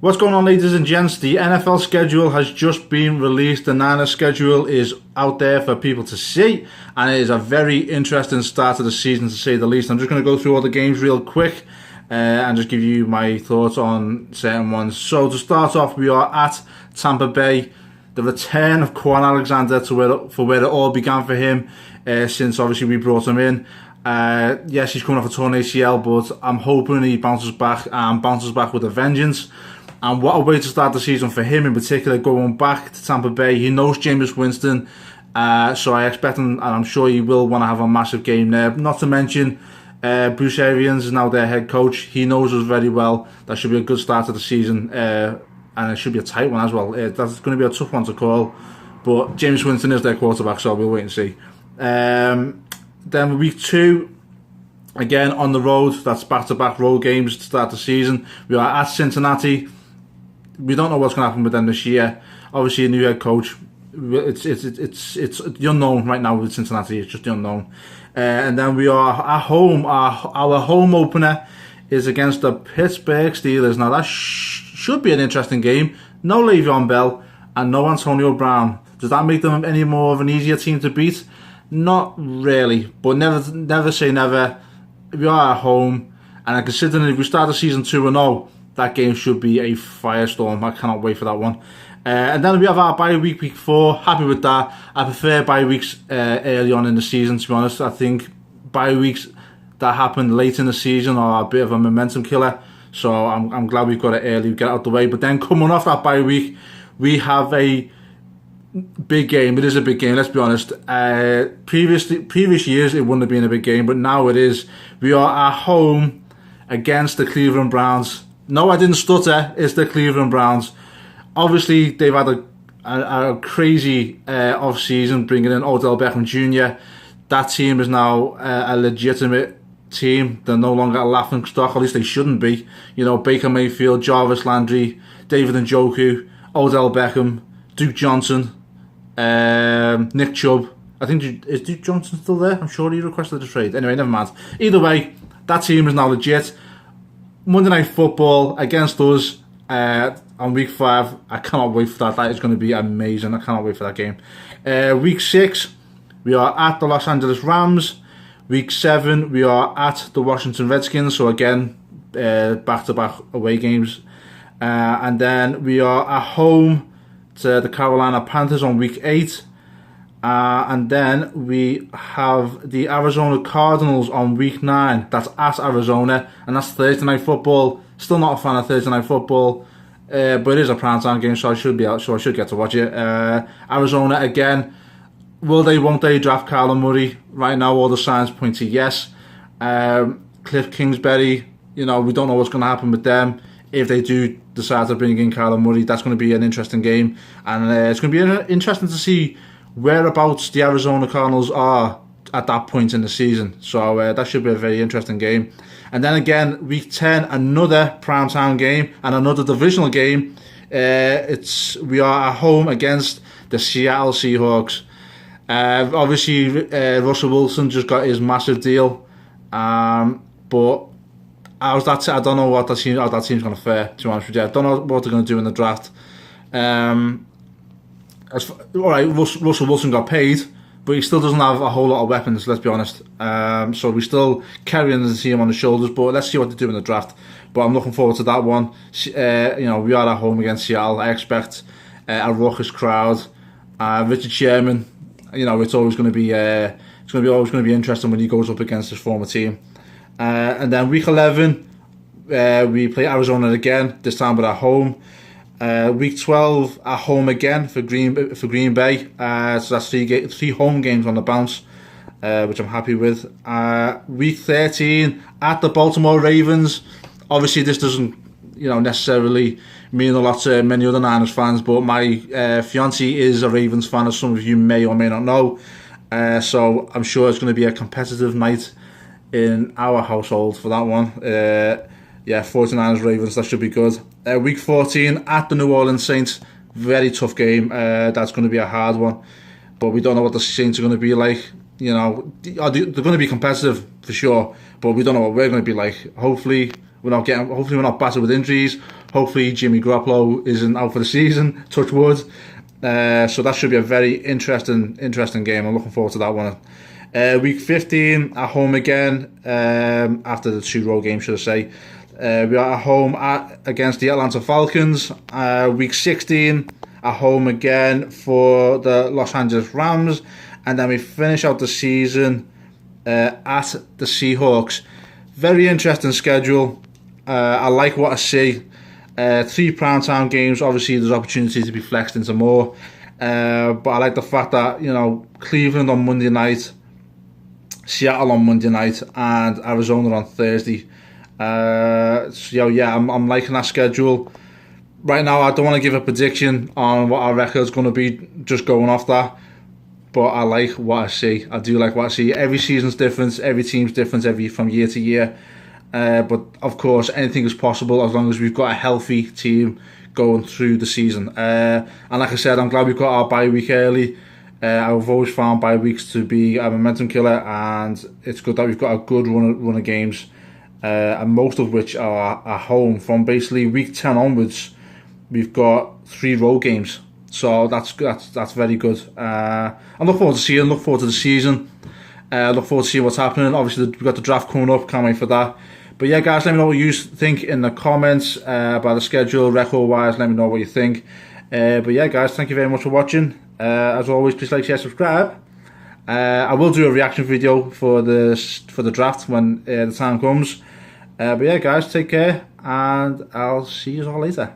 What's going on, ladies and gents? The NFL schedule has just been released. The Niners schedule is out there for people to see, and it is a very interesting start to the season, to say the least. I'm just going to go through all the games real quick and just give you my thoughts on certain ones. So to start off, we are at Tampa Bay. The return of Quan Alexander to where it all began for him since obviously we brought him in. Yes, he's coming off a torn ACL, but I'm hoping he bounces back with a vengeance. And what a way to start the season for him in particular, going back to Tampa Bay. He knows Jameis Winston, so I expect him, and I'm sure he will want to have a massive game there. Not to mention, Bruce Arians is now their head coach. He knows us very well. That should be a good start to the season, and it should be a tight one as well. That's going to be a tough one to call, but Jameis Winston is their quarterback, so we'll wait and see. Then week 2, again on the road. That's back-to-back road games to start the season. We are at Cincinnati. We don't know what's going to happen with them this year. Obviously, a new head coach. It's the unknown right now with Cincinnati. It's just the unknown. And then we are at home. Our home opener is against the Pittsburgh Steelers. Now that should be an interesting game. No Le'Veon Bell and no Antonio Brown. Does that make them any more of an easier team to beat? Not really, but never say never. We are at home, and considering if we start the season 2-0, that game should be a firestorm. I cannot wait for that one. And then we have our bye week, week 4. Happy with that. I prefer bye weeks early on in the season, to be honest. I think bye weeks that happen late in the season are a bit of a momentum killer. So I'm glad we've got it early, get it out the way. But then coming off that bye week, we have a big game. It is a big game, let's be honest. Previous years, it wouldn't have been a big game, but now it is. We are at home against the Cleveland Browns. No, I didn't stutter. It's the Cleveland Browns. Obviously, they've had a crazy off-season, bringing in Odell Beckham Jr. That team is now a legitimate team. They're no longer a laughing stock. At least they shouldn't be. You know, Baker Mayfield, Jarvis Landry, David Njoku, Odell Beckham, Duke Johnson, Nick Chubb. I think, is Duke Johnson still there? I'm sure he requested a trade. Anyway, never mind. Either way, that team is now legit. Monday Night Football against us on week 5. I cannot wait for that. That is going to be amazing. I cannot wait for that game. Week 6, we are at the Los Angeles Rams. Week 7, we are at the Washington Redskins. So again, back-to-back away games. And then we are at home to the Carolina Panthers on week 8. And then we have the Arizona Cardinals on week 9. That's at Arizona, and that's Thursday Night Football. Still not a fan of Thursday Night Football, but it is a primetime game, so I should get to watch it. Arizona again. Will they, won't they draft Kyler Murray? Right now, all the signs point to yes. Cliff Kingsbury, you know, we don't know what's going to happen with them. If they do decide to bring in Kyler Murray, that's going to be an interesting game, and it's going to be interesting to see whereabouts the Arizona Cardinals are at that point in the season. So that should be a very interesting game. And then again, week 10, another primetime game and another divisional game. We are at home against the Seattle Seahawks. Obviously, Russell Wilson just got his massive deal, but I don't know how that team's going to fare, to be honest with you. I don't know what they're going to do in the draft. Alright, Russell Wilson got paid, but he still doesn't have a whole lot of weapons, let's be honest. So we're still carrying the team on the shoulders, but let's see what they do in the draft. But I'm looking forward to that one. You know, we are at home against Seattle. I expect a raucous crowd. Richard Sherman, you know, it's always going to be always going to be interesting when he goes up against his former team. And then week 11, we play Arizona again. This time we're at home. Week 12 at home again for Green Bay. So that's three home games on the bounce, which I'm happy with. Week 13 at the Baltimore Ravens. Obviously, this doesn't, you know, necessarily mean a lot to many other Niners fans, but my fiancée is a Ravens fan, as some of you may or may not know. So I'm sure it's going to be a competitive night in our household for that one. 49ers Ravens, that should be good. Week 14 at the New Orleans Saints. Very tough game. That's going to be a hard one, but we don't know what the Saints are going to be like. You know, they're going to be competitive for sure, but we don't know what we're going to be like. Hopefully hopefully we're not battered with injuries. Hopefully Jimmy Garoppolo isn't out for the season, touch wood. So that should be a very interesting game. I'm looking forward to that one. Week 15 at home again, after the 2 road games, should I say. We are at home against the Atlanta Falcons. Week 16 at home again for the Los Angeles Rams. And then we finish out the season at the Seahawks. Very interesting schedule. I like what I see. 3 primetime games. Obviously, there's opportunity to be flexed into more. But I like the fact that, Cleveland on Monday night, Seattle on Monday night, and Arizona on Thursday. I'm liking that schedule. Right now, I don't want to give a prediction on what our record's going to be just going off that. But I like what I see. I do like what I see. Every season's different. Every team's different from year to year. But of course, anything is possible as long as we've got a healthy team going through the season. And like I said, I'm glad we've got our bye week early. I've always found bye weeks to be a momentum killer, and it's good that we've got a good run of games, and most of which are at home. From basically week 10 onwards, we've got 3 road games. So that's very good. I look forward to seeing. Look forward to the season. Look forward to seeing what's happening. Obviously, we've got the draft coming up. Can't wait for that. But yeah, guys, let me know what you think in the comments about the schedule, record-wise. Let me know what you think. But yeah, guys, thank you very much for watching. As always, please like, share, subscribe. I will do a reaction video for the draft when the time comes. But yeah, guys, take care, and I'll see you all later.